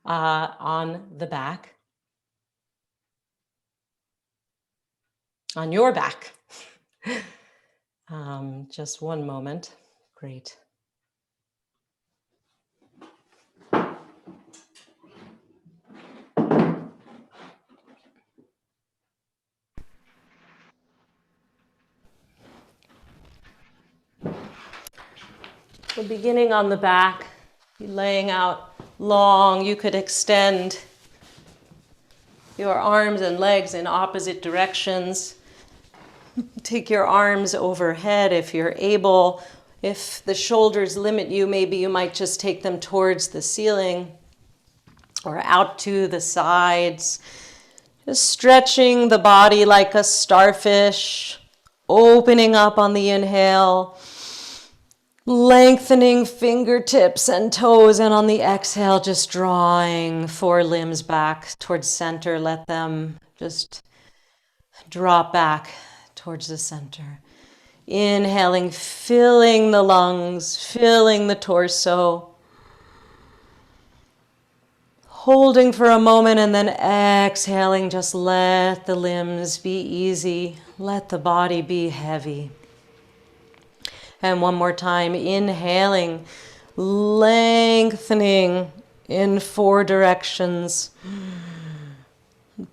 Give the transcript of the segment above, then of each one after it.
on the back, on your back. Just one moment. Great. So beginning on the back, laying out long, you could extend your arms and legs in opposite directions. Take your arms overhead if you're able. If the shoulders limit you, maybe you might just take them towards the ceiling or out to the sides. Just stretching the body like a starfish, opening up on the inhale, lengthening fingertips and toes, and on the exhale, just drawing forelimbs back towards center. Let them just drop back towards the center. Inhaling, filling the lungs, filling the torso. Holding for a moment and then exhaling, just let the limbs be easy. Let the body be heavy. And one more time, inhaling, lengthening in 4 directions.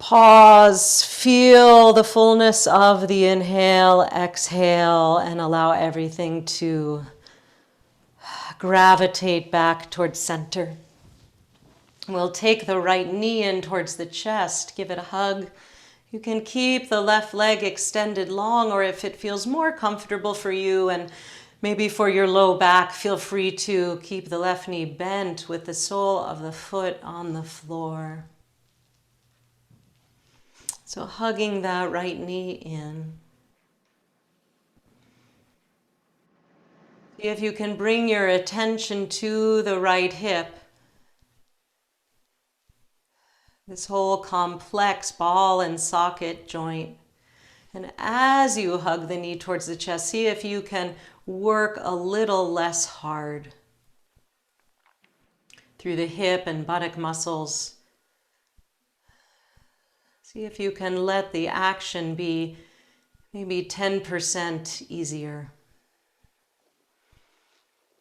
Pause, feel the fullness of the inhale, exhale, and allow everything to gravitate back towards center. We'll take the right knee in towards the chest, give it a hug. You can keep the left leg extended long, or if it feels more comfortable for you and maybe for your low back, feel free to keep the left knee bent with the sole of the foot on the floor. So hugging that right knee in. See if you can bring your attention to the right hip. This whole complex ball and socket joint. And as you hug the knee towards the chest, see if you can work a little less hard through the hip and buttock muscles. See if you can let the action be maybe 10% easier.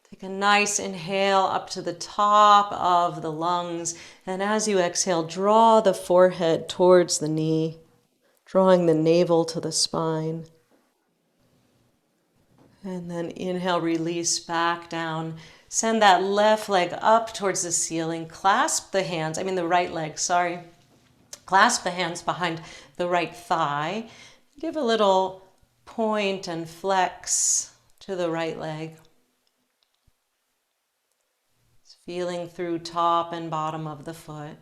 Take a nice inhale up to the top of the lungs, and as you exhale, draw the forehead towards the knee, drawing the navel to the spine. And then inhale, release back down. Send that left leg up towards the ceiling. Clasp the hands, the right leg, sorry. Clasp the hands behind the right thigh. Give a little point and flex to the right leg. Feeling through top and bottom of the foot.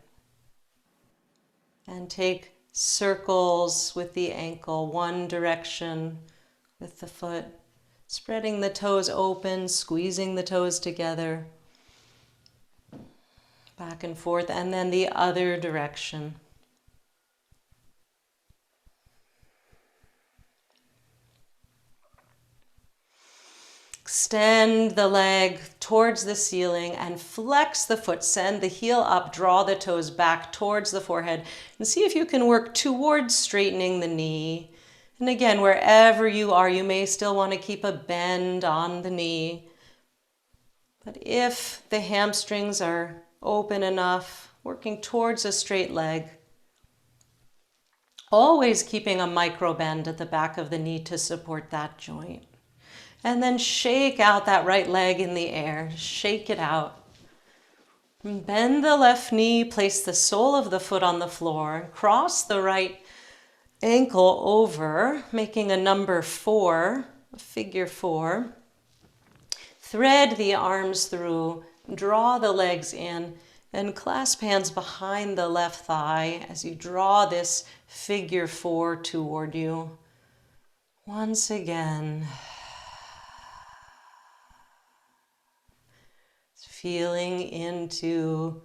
And take circles with the ankle, one direction with the foot. Spreading the toes open, squeezing the toes together. Back and forth, and then the other direction. Extend the leg towards the ceiling and flex the foot. Send the heel up, draw the toes back towards the forehead. And see if you can work towards straightening the knee. And again, wherever you are, you may still want to keep a bend on the knee. But if the hamstrings are open enough, working towards a straight leg. Always keeping a micro bend at the back of the knee to support that joint. And then shake out that right leg in the air. Shake it out. Bend the left knee, place the sole of the foot on the floor. Cross the right ankle over, making a number 4, a figure 4. Thread the arms through, draw the legs in, and clasp hands behind the left thigh as you draw this figure 4 toward you. Once again. Feeling into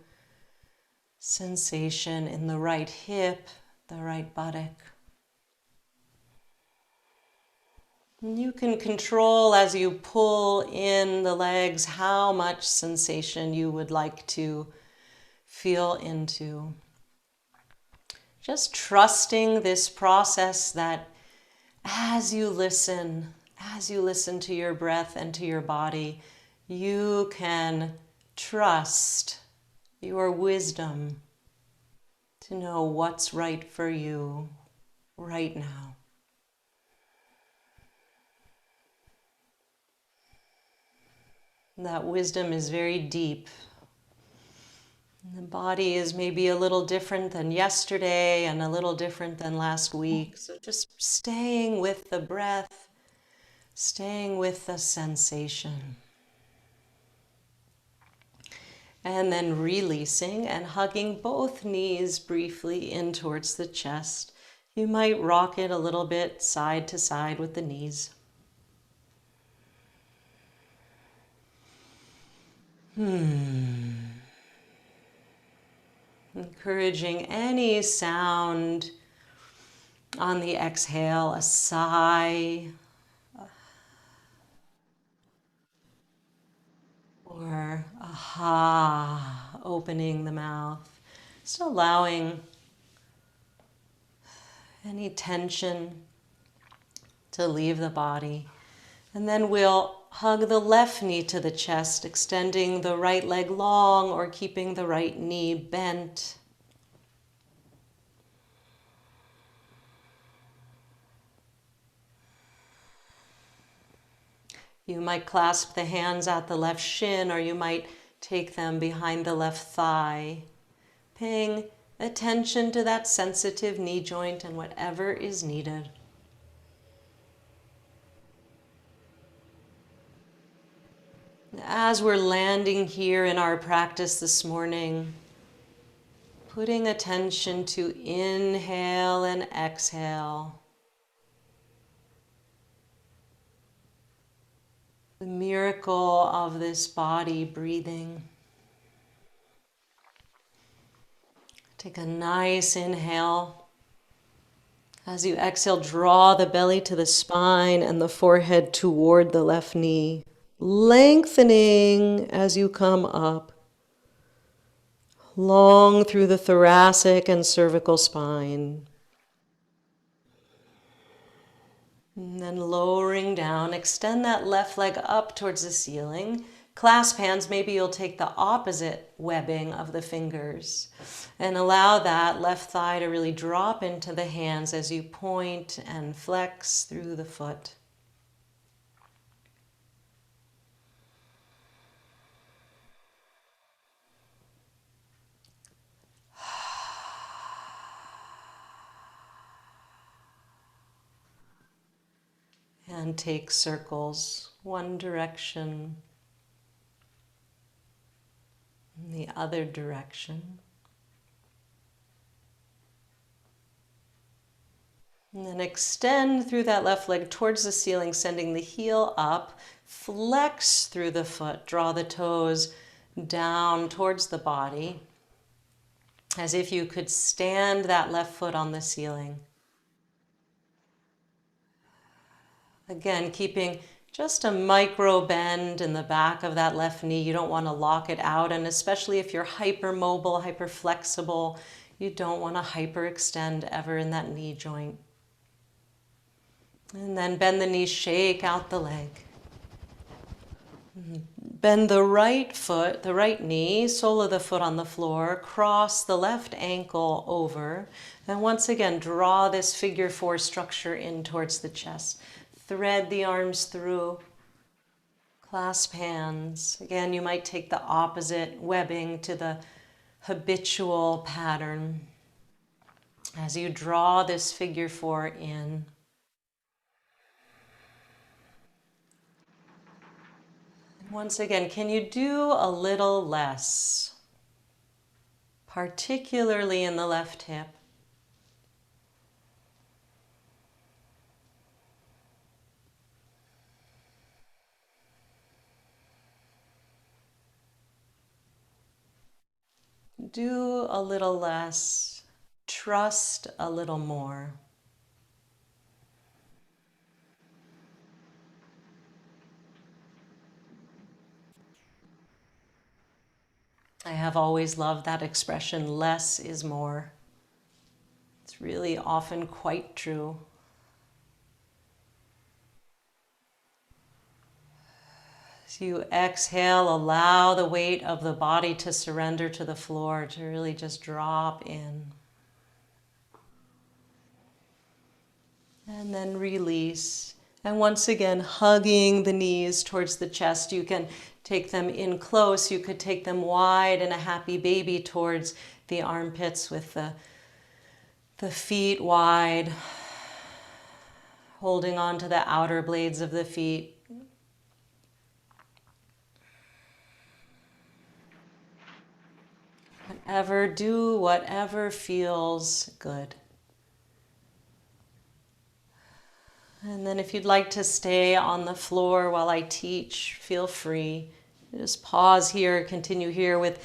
sensation in the right hip, the right buttock. And you can control as you pull in the legs how much sensation you would like to feel into. Just trusting this process that as you listen to your breath and to your body, you can trust your wisdom to know what's right for you right now. That wisdom is very deep. The body is maybe a little different than yesterday and a little different than last week. So just staying with the breath, staying with the sensation. And then releasing and hugging both knees briefly in towards the chest. You might rock it a little bit side to side with the knees. Encouraging any sound on the exhale, a sigh, or a ha, opening the mouth. Just allowing any tension to leave the body. And then we'll hug the left knee to the chest, extending the right leg long or keeping the right knee bent. You might clasp the hands at the left shin, or you might take them behind the left thigh, paying attention to that sensitive knee joint and whatever is needed. As we're landing here in our practice this morning, putting attention to inhale and exhale. The miracle of this body breathing. Take a nice inhale. As you exhale, draw the belly to the spine and the forehead toward the left knee, lengthening as you come up, long through the thoracic and cervical spine. And then lowering down, extend that left leg up towards the ceiling. Clasp hands, maybe you'll take the opposite webbing of the fingers and allow that left thigh to really drop into the hands as you point and flex through the foot. And take circles, one direction, the other direction. And then extend through that left leg towards the ceiling, sending the heel up, flex through the foot, draw the toes down towards the body, as if you could stand that left foot on the ceiling. Again, keeping just a micro bend in the back of that left knee. You don't want to lock it out, and especially if you're hypermobile, hyperflexible, you don't want to hyperextend ever in that knee joint. And then bend the knees, shake out the leg. Bend the right foot, the right knee, sole of the foot on the floor, cross the left ankle over, and once again, draw this figure four structure in towards the chest. Thread the arms through, clasp hands. Again, you might take the opposite webbing to the habitual pattern as you draw this figure four in. Once again, can you do a little less, particularly in the left hip? Do a little less, trust a little more. I have always loved that expression, less is more. It's really often quite true. As you exhale, allow the weight of the body to surrender to the floor, to really just drop in. And then release. And once again, hugging the knees towards the chest. You can take them in close. You could take them wide in a happy baby towards the armpits with the feet wide, holding on to the outer blades of the feet. Do whatever feels good. And then if you'd like to stay on the floor while I teach, feel free. Just pause here, continue here with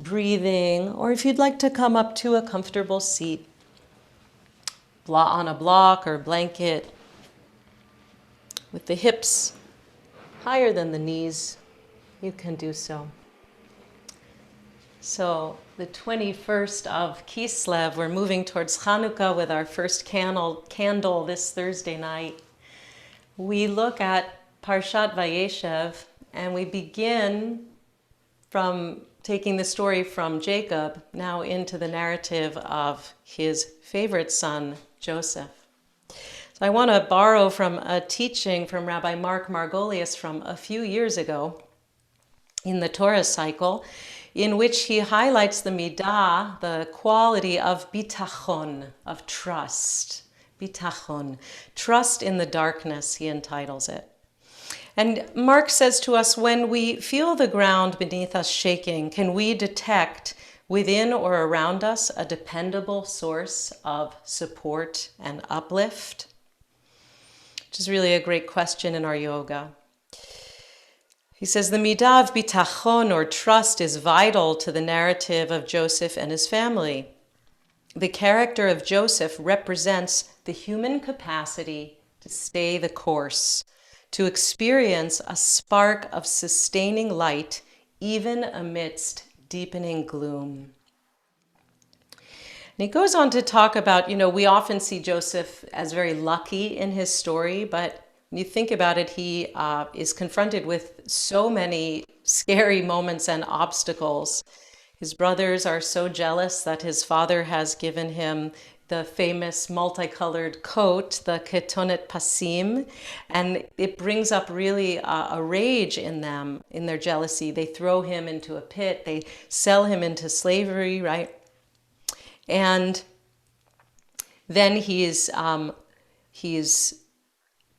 breathing. Or if you'd like to come up to a comfortable seat, on a block or blanket, with the hips higher than the knees, you can do so. So the 21st of Kislev, we're moving towards Chanukah with our first candle this Thursday night. We look at Parshat Vayeshev, and we begin from taking the story from Jacob now into the narrative of his favorite son, Joseph. So I want to borrow from a teaching from Rabbi Mark Margolius from a few years ago in the Torah cycle, in which he highlights the midah, the quality of bitachon, of trust. Bitachon, trust in the darkness, he entitles it. And Mark says to us, when we feel the ground beneath us shaking, can we detect within or around us a dependable source of support and uplift? Which is really a great question in our yoga. He says the midah of bitachon, or trust, is vital to the narrative of Joseph and his family. The character of Joseph represents the human capacity to stay the course, to experience a spark of sustaining light even amidst deepening gloom. And he goes on to talk about, we often see Joseph as very lucky in his story, but when you think about it, he is confronted with so many scary moments and obstacles. His brothers are so jealous that his father has given him the famous multicolored coat, the ketonet pasim, and it brings up really a rage in them, in their jealousy. They throw him into a pit, they sell him into slavery, right? And then he's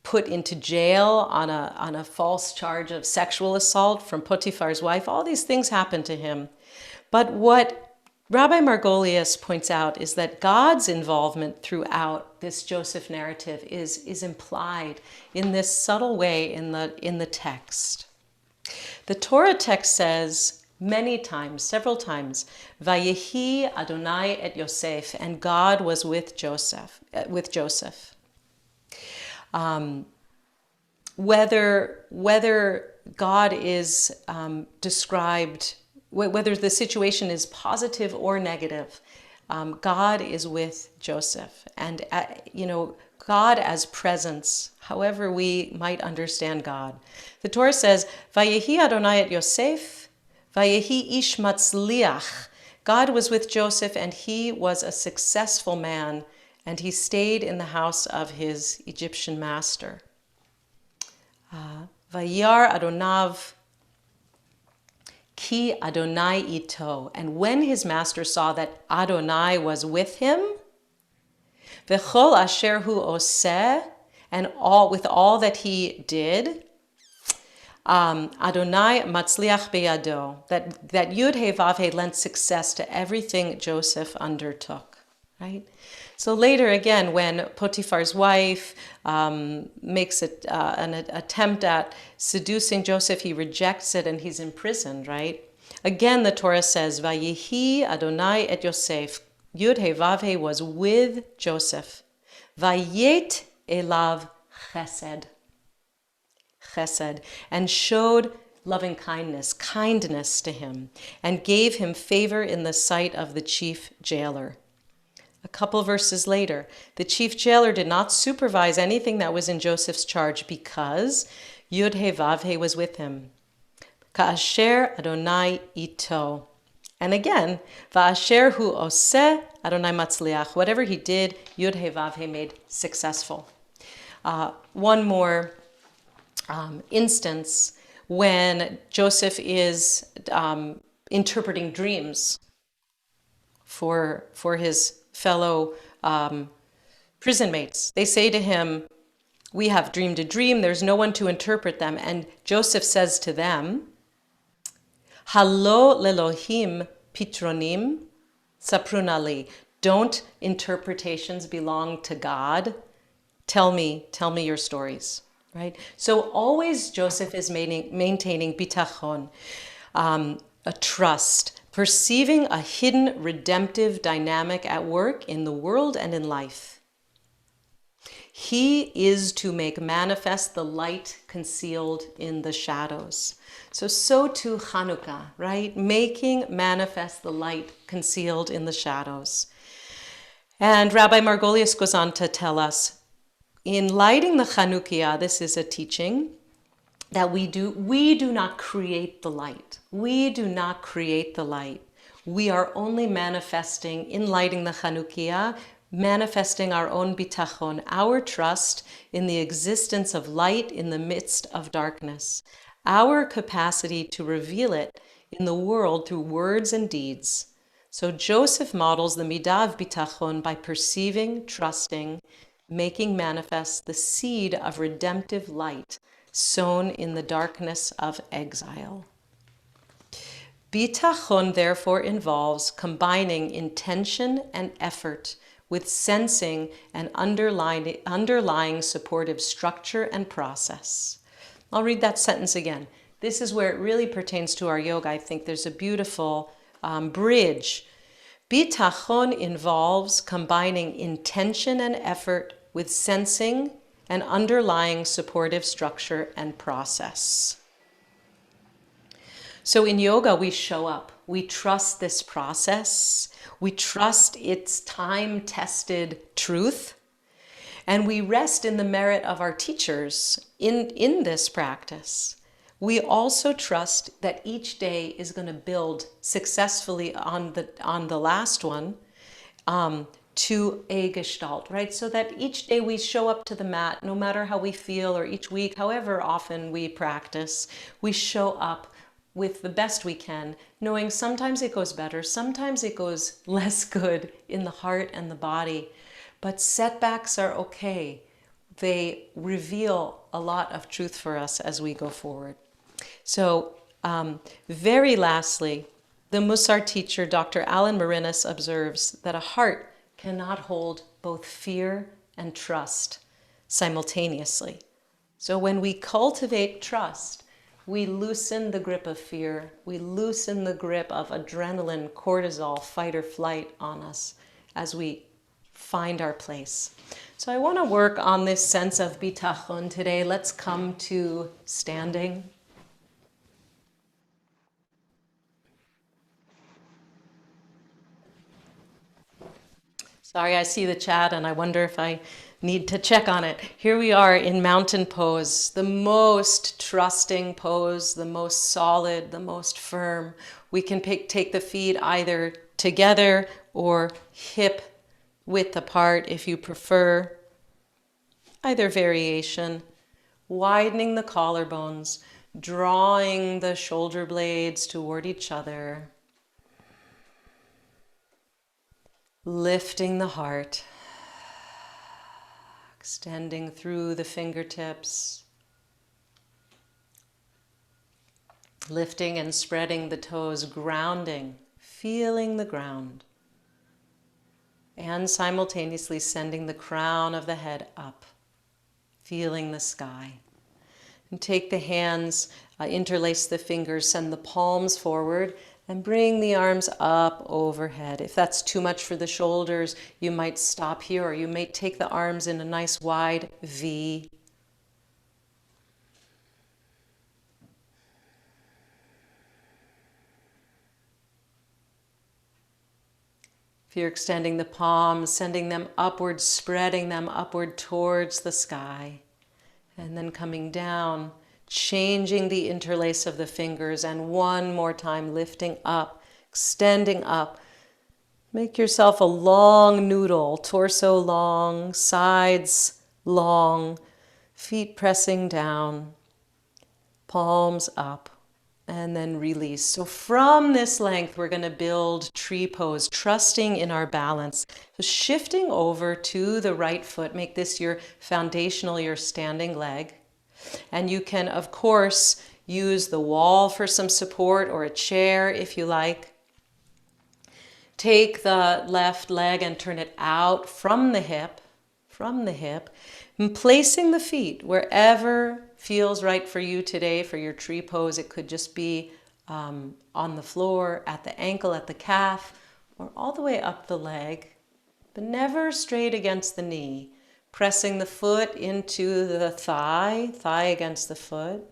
put into jail on a false charge of sexual assault from Potiphar's wife. All these things happen to him. But what Rabbi Margolius points out is that God's involvement throughout this Joseph narrative is implied in this subtle way in the text. The Torah text says many times, several times, Vayehi Adonai et Yosef, and God was with Joseph. Whether God is described, whether the situation is positive or negative, God is with Joseph. And, God as presence, however we might understand God. The Torah says, Vayehi Adonai et Yosef, Vayehi ish matzliach. God was with Joseph, and he was a successful man, and he stayed in the house of his Egyptian master. Vayar Adonav ki Adonai ito. And when his master saw that Adonai was with him, v'chol asher hu oseh, and with all that he did, Adonai matzliach beyado, that Yud He Vav He lent success to everything Joseph undertook, right? So later again, when Potiphar's wife makes an attempt at seducing Joseph, he rejects it and he's imprisoned, right? Again, the Torah says, Vayehi Adonai et Yosef, Yud He Vav He was with Joseph. Vayet elav chesed, and showed loving kindness to him, and gave him favor in the sight of the chief jailer. A couple verses later, the chief jailer did not supervise anything that was in Joseph's charge because Yud-He-Vav-He was with him. Ka'asher Adonai ito. And again, Va'asher hu oseh Adonai matzliach. Whatever he did, Yud-He-Vav-He made successful. One more instance when Joseph is interpreting dreams for his fellow prison mates. They say to him, "We have dreamed a dream. There's no one to interpret them." And Joseph says to them, "Halo lelohim pitronim saprunali." Don't interpretations belong to God? Tell me your stories, right? So always Joseph is maintaining bitachon, a trust, perceiving a hidden redemptive dynamic at work in the world and in life. He is to make manifest the light concealed in the shadows. So too Hanukkah, right? Making manifest the light concealed in the shadows. And Rabbi Margolius goes on to tell us, in lighting the Chanukiah, this is a teaching that we do not create the light. We do not create the light. We are only manifesting, in lighting the Chanukiah, manifesting our own bitachon, our trust in the existence of light in the midst of darkness, our capacity to reveal it in the world through words and deeds. So Joseph models the midah of bitachon by perceiving, trusting, making manifest the seed of redemptive light sown in the darkness of exile. Bitachon therefore involves combining intention and effort with sensing and underlying supportive structure and process. I'll read that sentence again. This is where it really pertains to our yoga. I think there's a beautiful bridge. Bitachon involves combining intention and effort with sensing and underlying supportive structure and process. So in yoga, we show up. We trust this process. We trust its time-tested truth. And we rest in the merit of our teachers in this practice. We also trust that each day is going to build successfully on the last one to a gestalt, right? So that each day we show up to the mat, no matter how we feel, or each week, however often we practice, we show up with the best we can, knowing sometimes it goes better, sometimes it goes less good in the heart and the body. But setbacks are okay. They reveal a lot of truth for us as we go forward. So very lastly, the Musar teacher, Dr. Alan Marinas, observes that a heart cannot hold both fear and trust simultaneously. So when we cultivate trust, we loosen the grip of fear, we loosen the grip of adrenaline, cortisol, fight or flight on us as we find our place. So I want to work on this sense of bitachon today. Let's come to standing. Sorry, I see the chat and I wonder if I need to check on it. Here we are in mountain pose, the most trusting pose, the most solid, the most firm. We can take the feet either together or hip width apart if you prefer. Either variation. Widening the collarbones, drawing the shoulder blades toward each other. Lifting the heart, extending through the fingertips, lifting and spreading the toes, grounding, feeling the ground, and simultaneously sending the crown of the head up, feeling the sky. And take the hands, interlace the fingers, send the palms forward, and bring the arms up overhead. If that's too much for the shoulders, you might stop here, or you may take the arms in a nice wide V. If you're extending the palms, sending them upward, spreading them upward towards the sky. And then coming down, changing the interlace of the fingers, and one more time lifting up, extending up. Make yourself a long noodle, torso long, sides long, feet pressing down, palms up, and then release. So from this length, we're going to build tree pose, trusting in our balance. So shifting over to the right foot, make this your foundational, your standing leg. And you can, of course, use the wall for some support or a chair if you like. Take the left leg and turn it out from the hip, and placing the feet wherever feels right for you today for your tree pose. It could just be on the floor, at the ankle, at the calf, or all the way up the leg, but never straight against the knee. Pressing the foot into the thigh against the foot.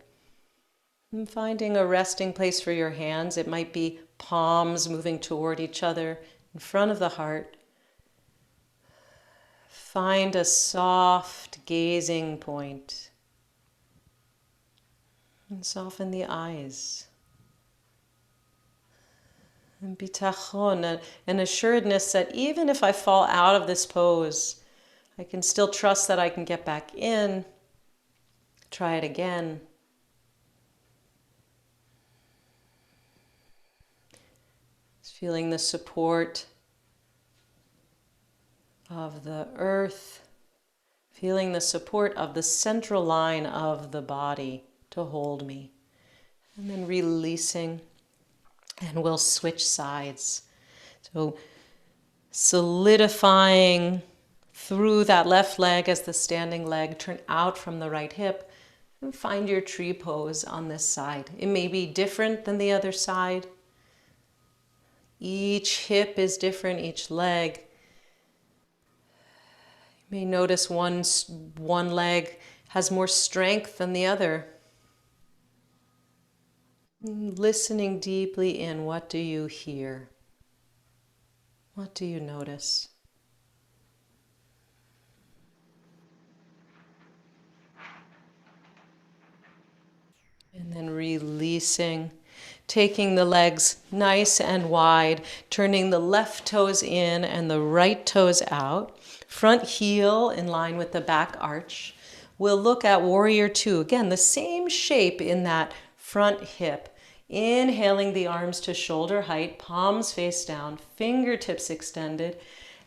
And finding a resting place for your hands. It might be palms moving toward each other in front of the heart. Find a soft gazing point. And soften the eyes. And bitachon, an assuredness that even if I fall out of this pose, I can still trust that I can get back in. Try it again. Feeling the support of the earth, feeling the support of the central line of the body to hold me. And then releasing, and we'll switch sides. So solidifying through that left leg as the standing leg, turn out from the right hip, and find your tree pose on this side. It may be different than the other side. Each hip is different, each leg. You may notice one leg has more strength than the other. Listening deeply in, what do you hear? What do you notice? And then releasing, taking the legs nice and wide, turning the left toes in and the right toes out. Front heel in line with the back arch. We'll look at warrior two. Again, the same shape in that front hip. Inhaling the arms to shoulder height, palms face down, fingertips extended.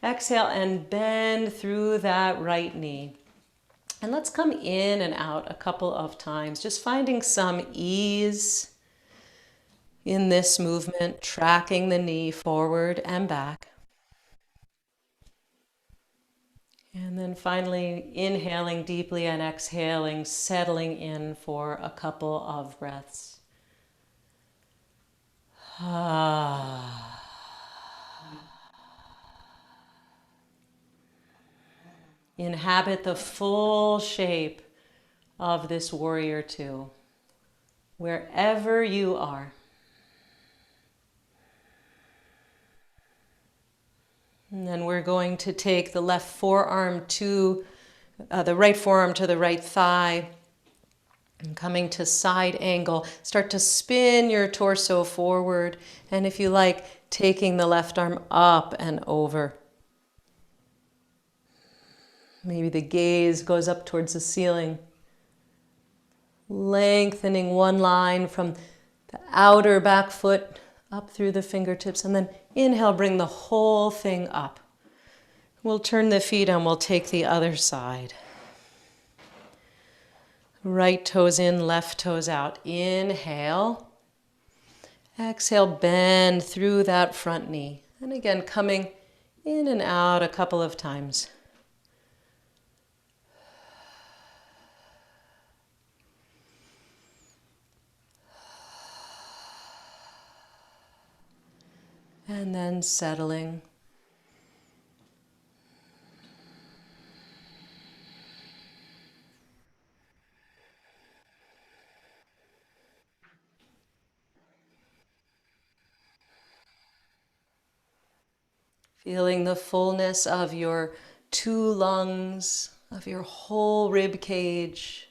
Exhale and bend through that right knee. And let's come in and out a couple of times, just finding some ease in this movement, tracking the knee forward and back. And then finally, inhaling deeply and exhaling, settling in for a couple of breaths. Inhabit the full shape of this warrior two, wherever you are. And then we're going to take the left forearm to the right forearm to the right thigh. And coming to side angle, start to spin your torso forward. And if you like, taking the left arm up and over. Maybe the gaze goes up towards the ceiling. Lengthening one line from the outer back foot up through the fingertips. And then inhale, bring the whole thing up. We'll turn the feet and we'll take the other side. Right toes in, left toes out. Inhale. Exhale, bend through that front knee. And again, coming in and out a couple of times. And then settling. Feeling the fullness of your 2 lungs, of your whole rib cage.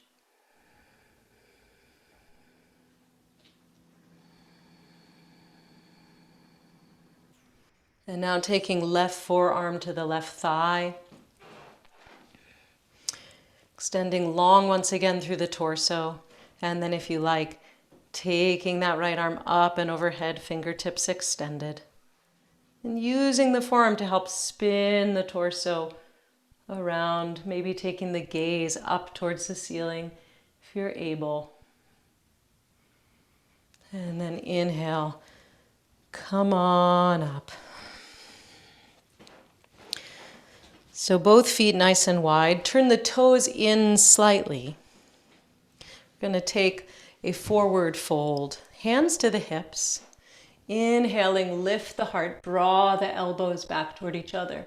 And now taking left forearm to the left thigh. Extending long once again through the torso. And then if you like, taking that right arm up and overhead, fingertips extended. And using the forearm to help spin the torso around, maybe taking the gaze up towards the ceiling if you're able. And then inhale, come on up. So both feet nice and wide. Turn the toes in slightly. We're going to take a forward fold. Hands to the hips. Inhaling, lift the heart, draw the elbows back toward each other.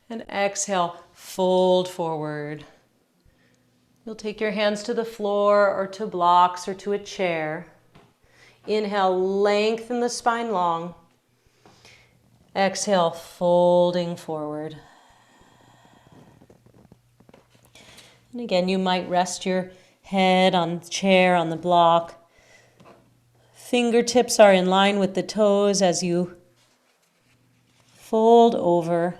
And exhale, fold forward. You'll take your hands to the floor or to blocks or to a chair. Inhale, lengthen the spine long. Exhale, folding forward. And again, you might rest your head on the chair, on the block. Fingertips are in line with the toes as you fold over.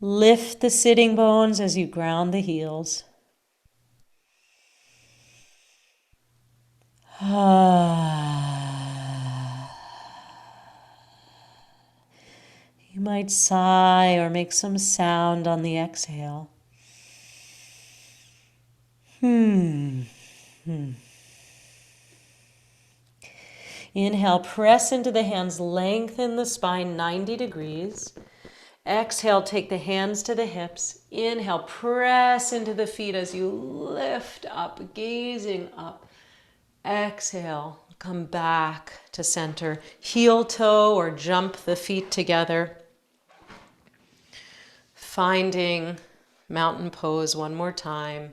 Lift the sitting bones as you ground the heels. You might sigh or make some sound on the exhale. Inhale, press into the hands, lengthen the spine 90 degrees. Exhale, take the hands to the hips. Inhale, press into the feet as you lift up, gazing up. Exhale, come back to center. Heel toe or jump the feet together. Finding mountain pose one more time.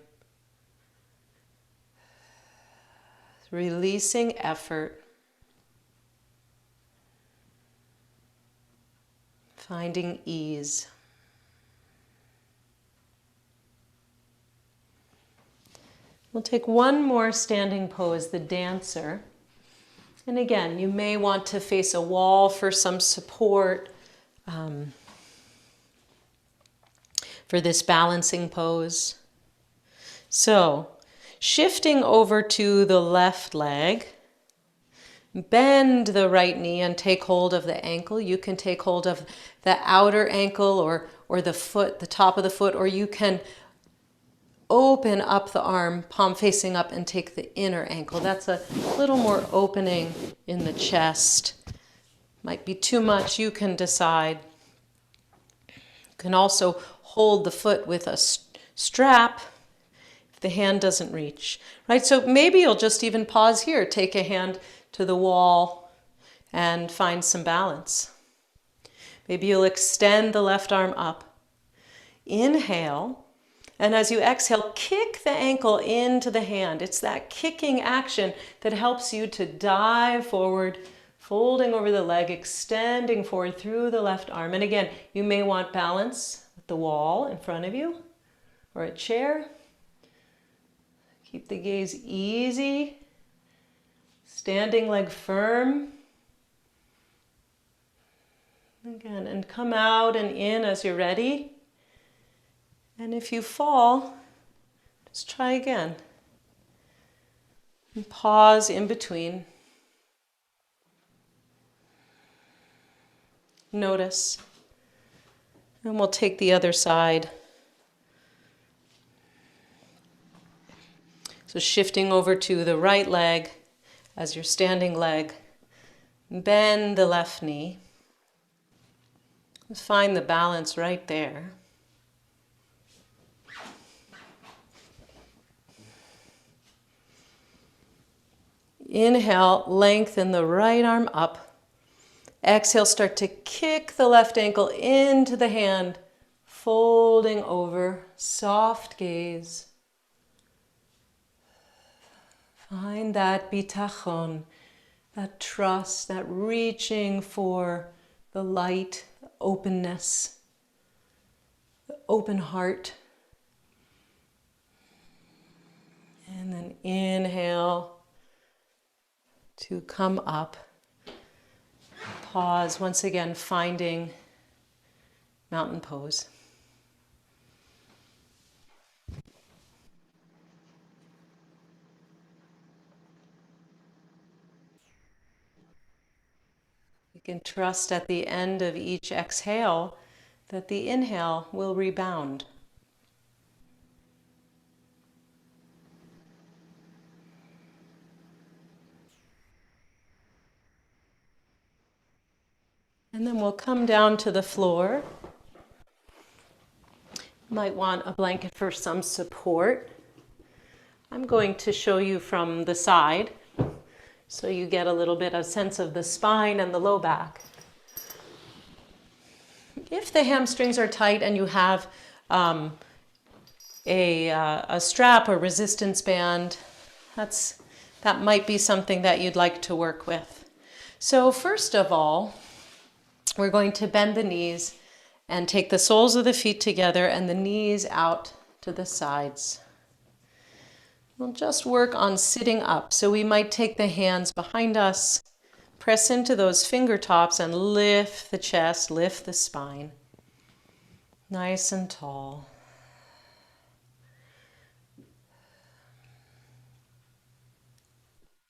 Releasing effort. Finding ease. We'll take one more standing pose, the dancer. And again, you may want to face a wall for some support for this balancing pose. So, shifting over to the left leg, bend the right knee and take hold of the ankle. You can take hold of the outer ankle or the foot, the top of the foot, or you can open up the arm, palm facing up, and take the inner ankle. That's a little more opening in the chest. Might be too much, you can decide. You can also hold the foot with a strap if the hand doesn't reach, right? So maybe you'll just even pause here, take a hand to the wall and find some balance. Maybe you'll extend the left arm up. Inhale. And as you exhale, kick the ankle into the hand. It's that kicking action that helps you to dive forward, folding over the leg, extending forward through the left arm. And again, you may want balance with the wall in front of you or a chair. Keep the gaze easy. Standing leg firm. Again, and come out and in as you're ready. And if you fall, just try again. And pause in between. Notice. And we'll take the other side. So shifting over to the right leg as your standing leg. Bend the left knee. Just find the balance right there. Inhale, lengthen the right arm up. Exhale, start to kick the left ankle into the hand, folding over, soft gaze. Find that bitachon, that trust, that reaching for the light, the openness, the open heart. And then inhale to come up. Pause, once again finding mountain pose. You can trust at the end of each exhale that the inhale will rebound. And then we'll come down to the floor. You might want a blanket for some support. I'm going to show you from the side so you get a little bit of sense of the spine and the low back. If the hamstrings are tight and you have a strap or resistance band, that might be something that you'd like to work with. So first of all, we're going to bend the knees and take the soles of the feet together and the knees out to the sides. We'll just work on sitting up. So we might take the hands behind us, press into those finger tops and lift the chest, lift the spine. Nice and tall.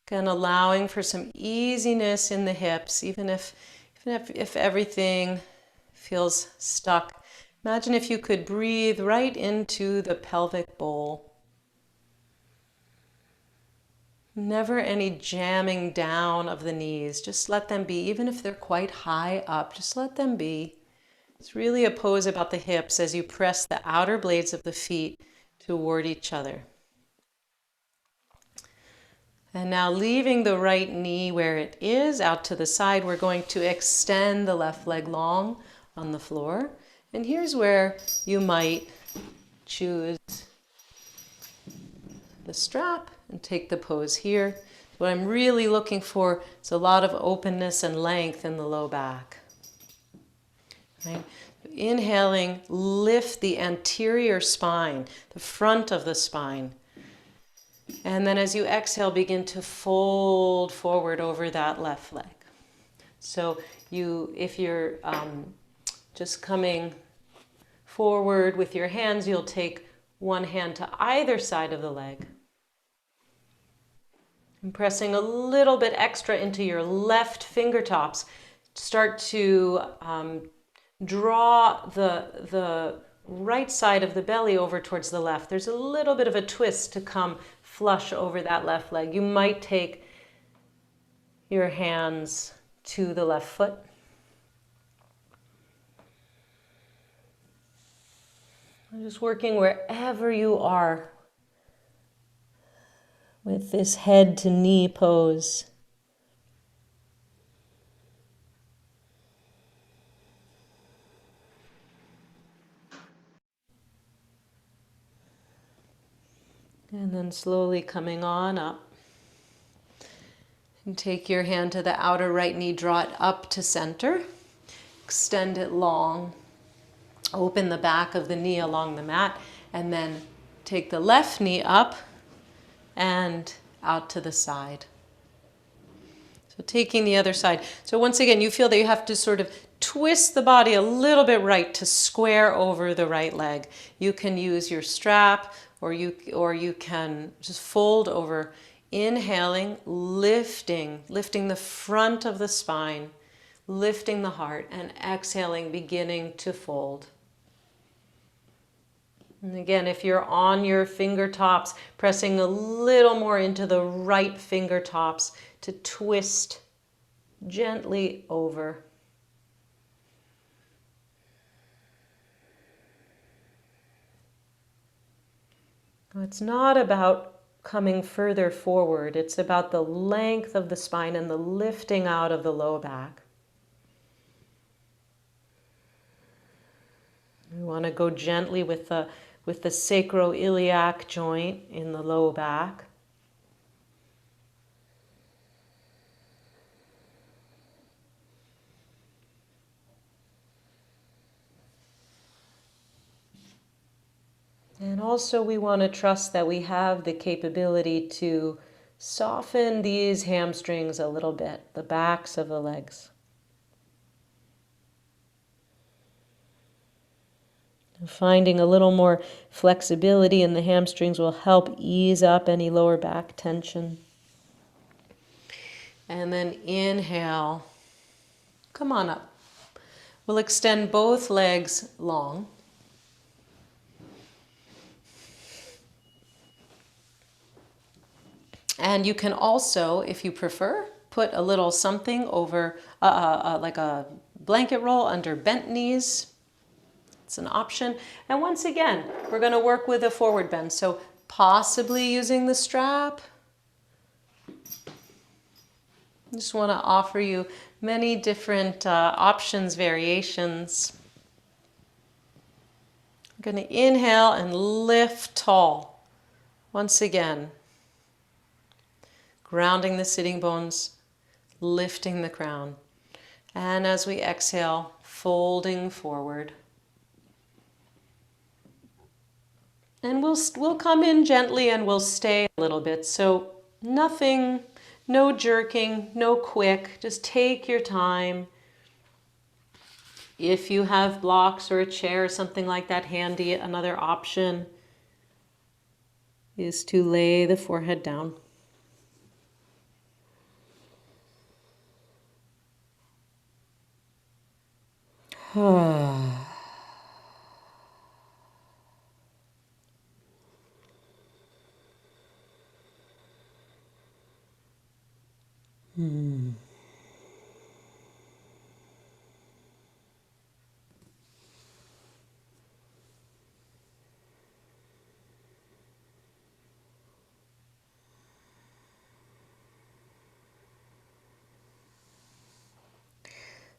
Again, allowing for some easiness in the hips, even if everything feels stuck. Imagine if you could breathe right into the pelvic bowl. Never any jamming down of the knees. Just let them be, even if they're quite high up, just let them be. It's really a pose about the hips as you press the outer blades of the feet toward each other. And now leaving the right knee where it is, out to the side, we're going to extend the left leg long on the floor. And here's where you might choose the strap and take the pose here. What I'm really looking for is a lot of openness and length in the low back. Right? Inhaling, lift the anterior spine, the front of the spine. And then as you exhale, begin to fold forward over that left leg. So if you're just coming forward with your hands, you'll take one hand to either side of the leg. And pressing a little bit extra into your left fingertips, start to draw the right side of the belly over towards the left. There's a little bit of a twist to come flush over that left leg. You might take your hands to the left foot. Just working wherever you are with this head to knee pose. And then slowly coming on up. And take your hand to the outer right knee, draw it up to center. Extend it long. Open the back of the knee along the mat. And then take the left knee up and out to the side. So taking the other side. So once again, you feel that you have to sort of twist the body a little bit right to square over the right leg. You can use your strap or you can just fold over. Inhaling, lifting the front of the spine, lifting the heart, and exhaling, beginning to fold. And again, if you're on your fingertips, pressing a little more into the right fingertips to twist gently over. It's not about coming further forward. It's about the length of the spine and the lifting out of the low back. We want to go gently with the sacroiliac joint in the low back. And also we want to trust that we have the capability to soften these hamstrings a little bit, the backs of the legs. Finding a little more flexibility in the hamstrings will help ease up any lower back tension. And then inhale, come on up. We'll extend both legs long. And you can also, if you prefer, put a little something over, like a blanket roll under bent knees. It's an option. And once again, we're going to work with a forward bend. So possibly using the strap. I just want to offer you many different options, variations. I'm going to inhale and lift tall. Once again, grounding the sitting bones, lifting the crown. And as we exhale, folding forward. And we'll come in gently and we'll stay a little bit. So nothing, no jerking, no quick. Just take your time. If you have blocks or a chair or something like that handy, another option is to lay the forehead down.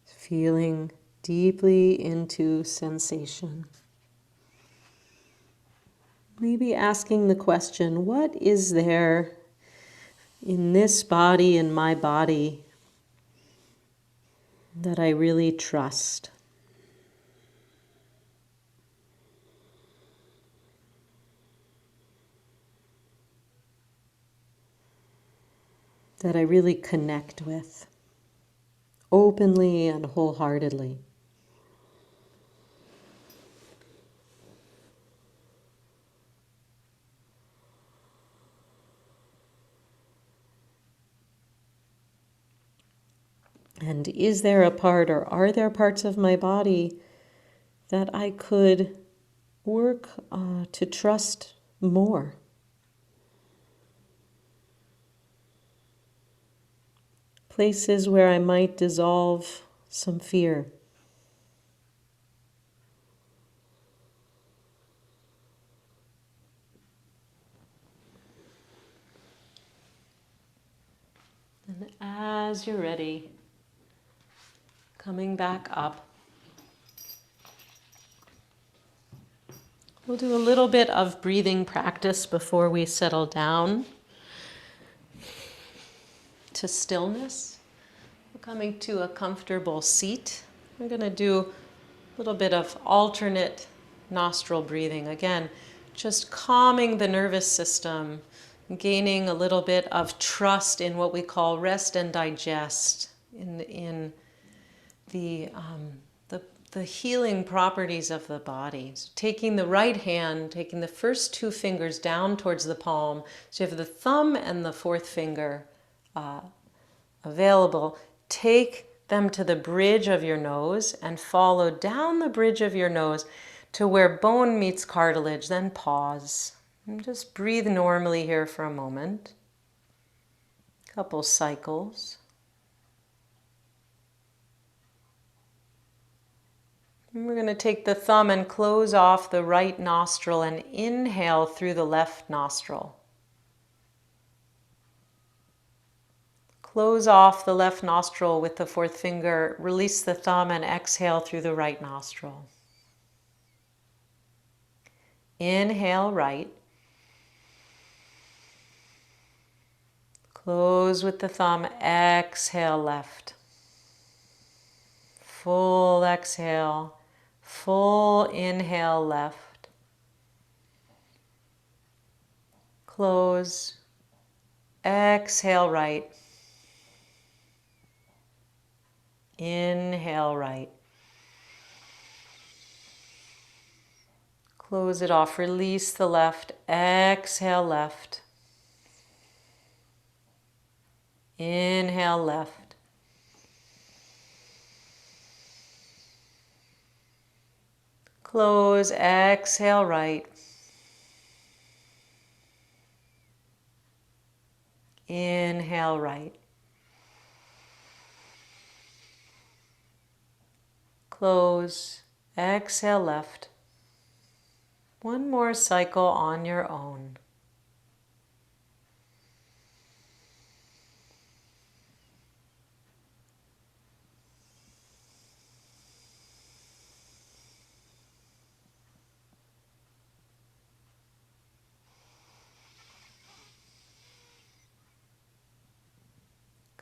Feeling deeply into sensation. Maybe asking the question, what is there in this body, in my body, that I really trust? That I really connect with, openly and wholeheartedly. And is there a part, or are there parts of my body that I could work to trust more? Places where I might dissolve some fear. And as you're ready, coming back up, we'll do a little bit of breathing practice before we settle down to stillness. We're coming to a comfortable seat. We're going to do a little bit of alternate nostril breathing. Again, just calming the nervous system, gaining a little bit of trust in what we call rest and digest, in the healing properties of the body. So taking the right hand, taking the first two fingers down towards the palm. So you have the thumb and the fourth finger available. Take them to the bridge of your nose and follow down the bridge of your nose to where bone meets cartilage. Then pause. And just breathe normally here for a moment. Couple cycles. And we're going to take the thumb and close off the right nostril and inhale through the left nostril. Close off the left nostril with the fourth finger, release the thumb and exhale through the right nostril. Inhale right. Close with the thumb, exhale left. Full exhale, full inhale left. Close. Exhale right. Inhale right. Close it off. Release the left. Exhale left. Inhale left. Close. Exhale right. Inhale right. Close. Exhale left. One more cycle on your own.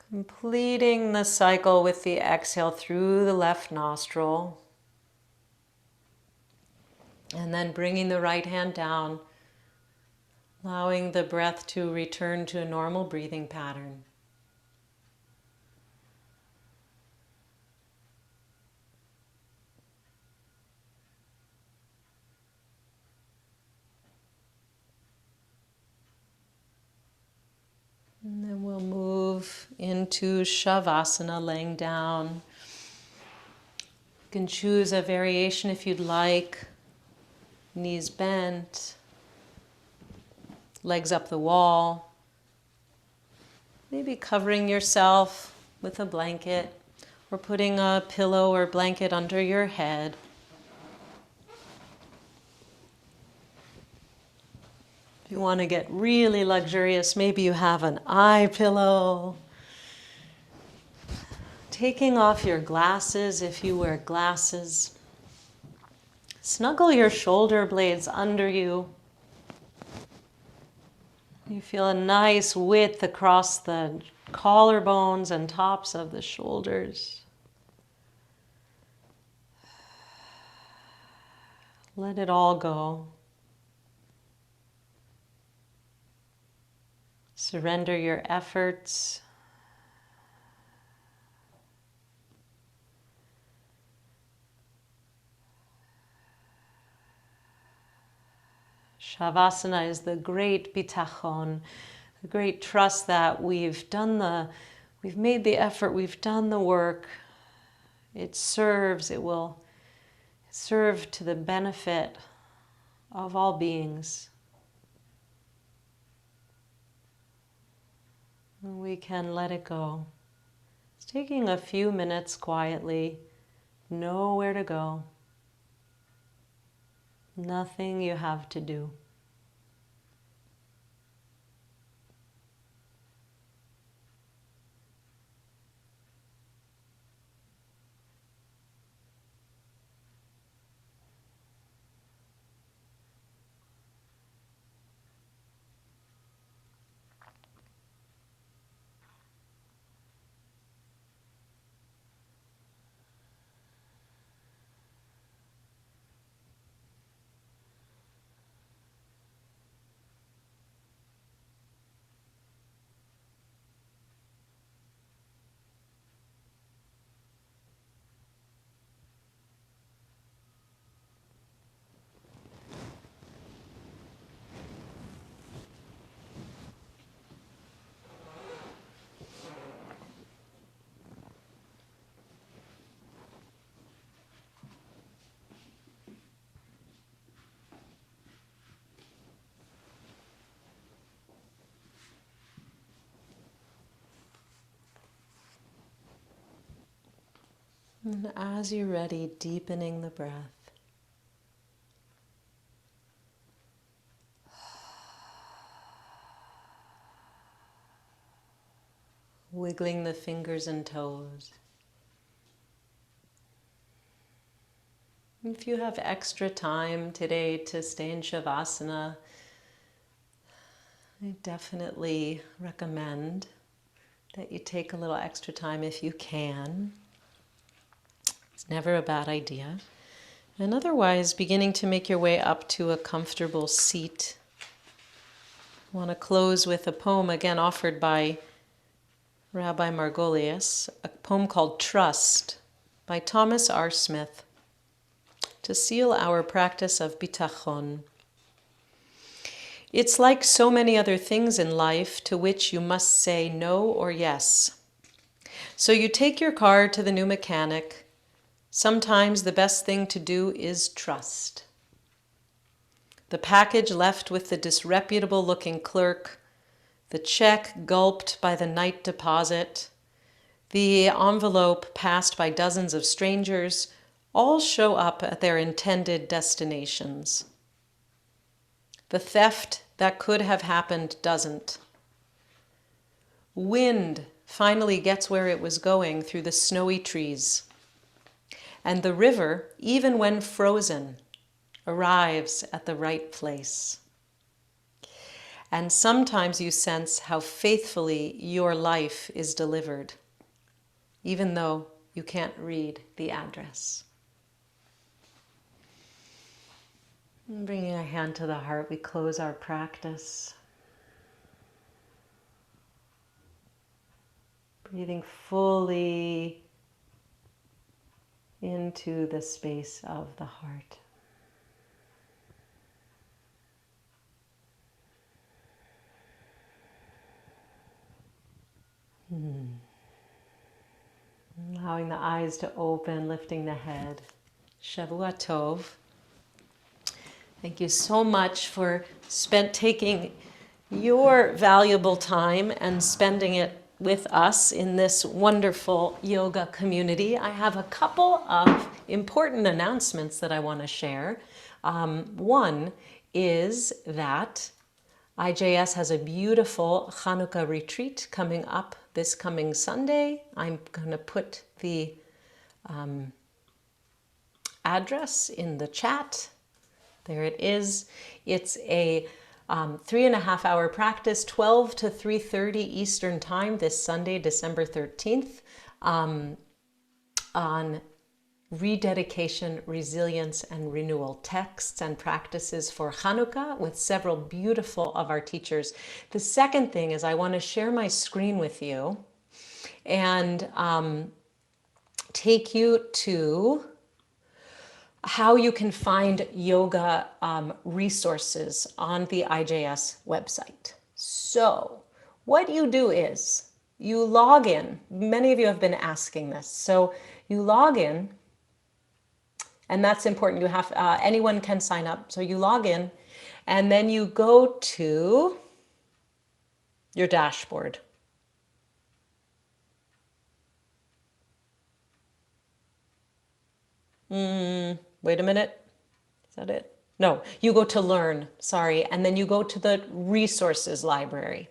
Completing the cycle with the exhale through the left nostril. And then bringing the right hand down, allowing the breath to return to a normal breathing pattern. And then we'll move into Shavasana, laying down. You can choose a variation if you'd like. Knees bent, legs up the wall. Maybe covering yourself with a blanket or putting a pillow or blanket under your head. If you want to get really luxurious, maybe you have an eye pillow. Taking off your glasses if you wear glasses. Snuggle your shoulder blades under you. You feel a nice width across the collarbones and tops of the shoulders. Let it all go. Surrender your efforts. Shavasana is the great bitachon, the great trust that we've made the effort, we've done the work. It will serve to the benefit of all beings. And we can let it go. It's taking a few minutes quietly, know where to go. Nothing you have to do. And as you're ready, deepening the breath. Wiggling the fingers and toes. If you have extra time today to stay in Shavasana, I definitely recommend that you take a little extra time if you can. It's never a bad idea. And otherwise, beginning to make your way up to a comfortable seat I want to close with a poem again offered by Rabbi Margolius, a poem called Trust by Thomas R. Smith, to seal our practice of bitachon. It's like so many other things in life to which you must say no or yes. So you take your car to the new mechanic. Sometimes the best thing to do is trust. The package left with the disreputable-looking clerk, the check gulped by the night deposit, the envelope passed by dozens of strangers, all show up at their intended destinations. The theft that could have happened doesn't. Wind finally gets where it was going through the snowy trees. And the river, even when frozen, arrives at the right place. And sometimes you sense how faithfully your life is delivered, even though you can't read the address. Bringing a hand to the heart, we close our practice. Breathing fully into the space of the heart. Allowing the eyes to open, lifting the head. Shavua Tov. Thank you so much for taking your valuable time and spending it with us in this wonderful yoga community. I have a couple of important announcements that I want to share. One is that IJS has a beautiful Hanukkah retreat coming up this coming Sunday. I'm going to put the address in the chat. There it is. It's a 3.5-hour practice, 12 to 3:30 Eastern Time this Sunday, December 13th, on rededication, resilience, and renewal texts and practices for Hanukkah with several beautiful of our teachers. The second thing is I want to share my screen with you and take you to how you can find yoga resources on the IJS website. So what you do is you log in. Many of you have been asking this. So you log in, and that's important. You have anyone can sign up. So you log in, and then you go to your dashboard. Wait a minute. Is that it? No, you go to Learn, sorry, and then you go to the Resources library.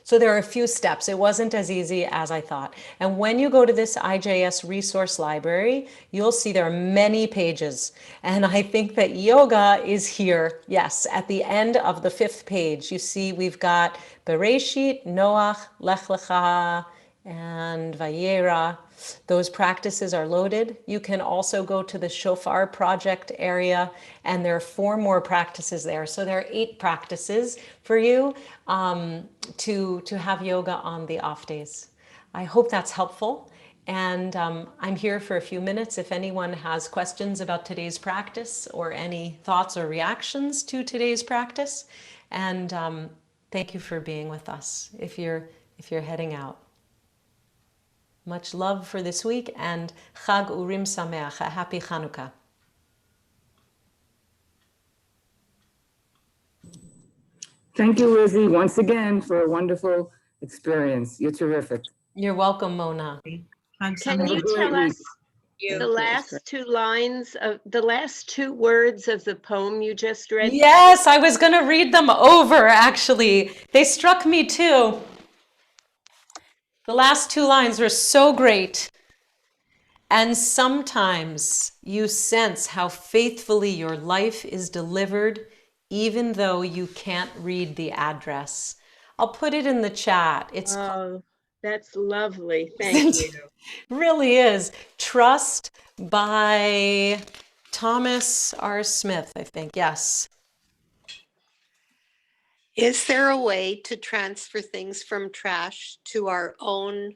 So there are a few steps. It wasn't as easy as I thought. And when you go to this IJS resource library, you'll see there are many pages. And I think that yoga is here. Yes, at the end of the 5th page, you see we've got Bereshit, Noach, Lech Lecha, and Vayera. Those practices are loaded. You can also go to the Shofar project area, and there are 4 more practices there. So there are 8 practices for you to have yoga on the off days. I hope that's helpful. And I'm here for a few minutes if anyone has questions about today's practice or any thoughts or reactions to today's practice. And thank you for being with us if you're heading out. Much love for this week, and Chag Urim Sameach, a happy Chanukah. Thank you, Lizzie, once again for a wonderful experience. You're terrific. You're welcome, Mona. Can you tell us the last 2 lines of the last 2 words of the poem you just read? Yes, I was going to read them over, actually. They struck me too. The last 2 lines were so great. And sometimes you sense how faithfully your life is delivered, even though you can't read the address. I'll put it in the chat. It's that's lovely. Thank you. Really is. Trust by Thomas R. Smith, I think. Yes. Is there a way to transfer things from trash to our own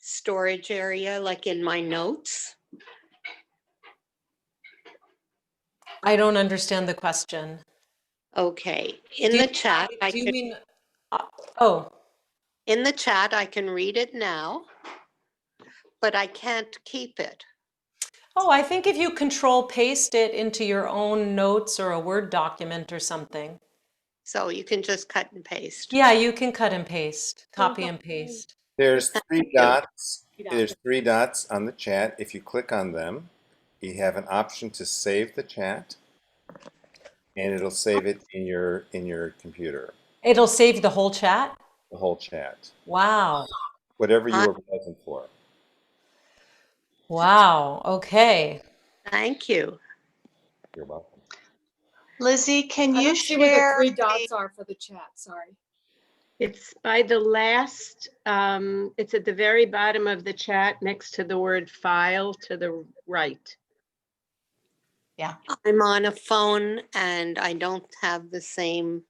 storage area, like in my notes? I don't understand the question. Okay, in Do you, the chat, do you mean, oh, in the chat, I can read it now, but I can't keep it. oh, I think if you control paste it into your own notes or a Word document or something. So you can just cut and paste. Yeah, you can cut and paste, copy and paste. There's Thank three you. dots. There's 3 dots on the chat. If you click on them, you have an option to save the chat, and it'll save it in your computer, It'll save the whole chat? the whole chat, Wow. whatever you were present for. Wow. Okay. Thank you. You're welcome. Lizzie, can I you don't see where the share 3 dots are for the chat, sorry. It's by the last, it's at the very bottom of the chat next to the word file to the right. Yeah. I'm on a phone and I don't have the same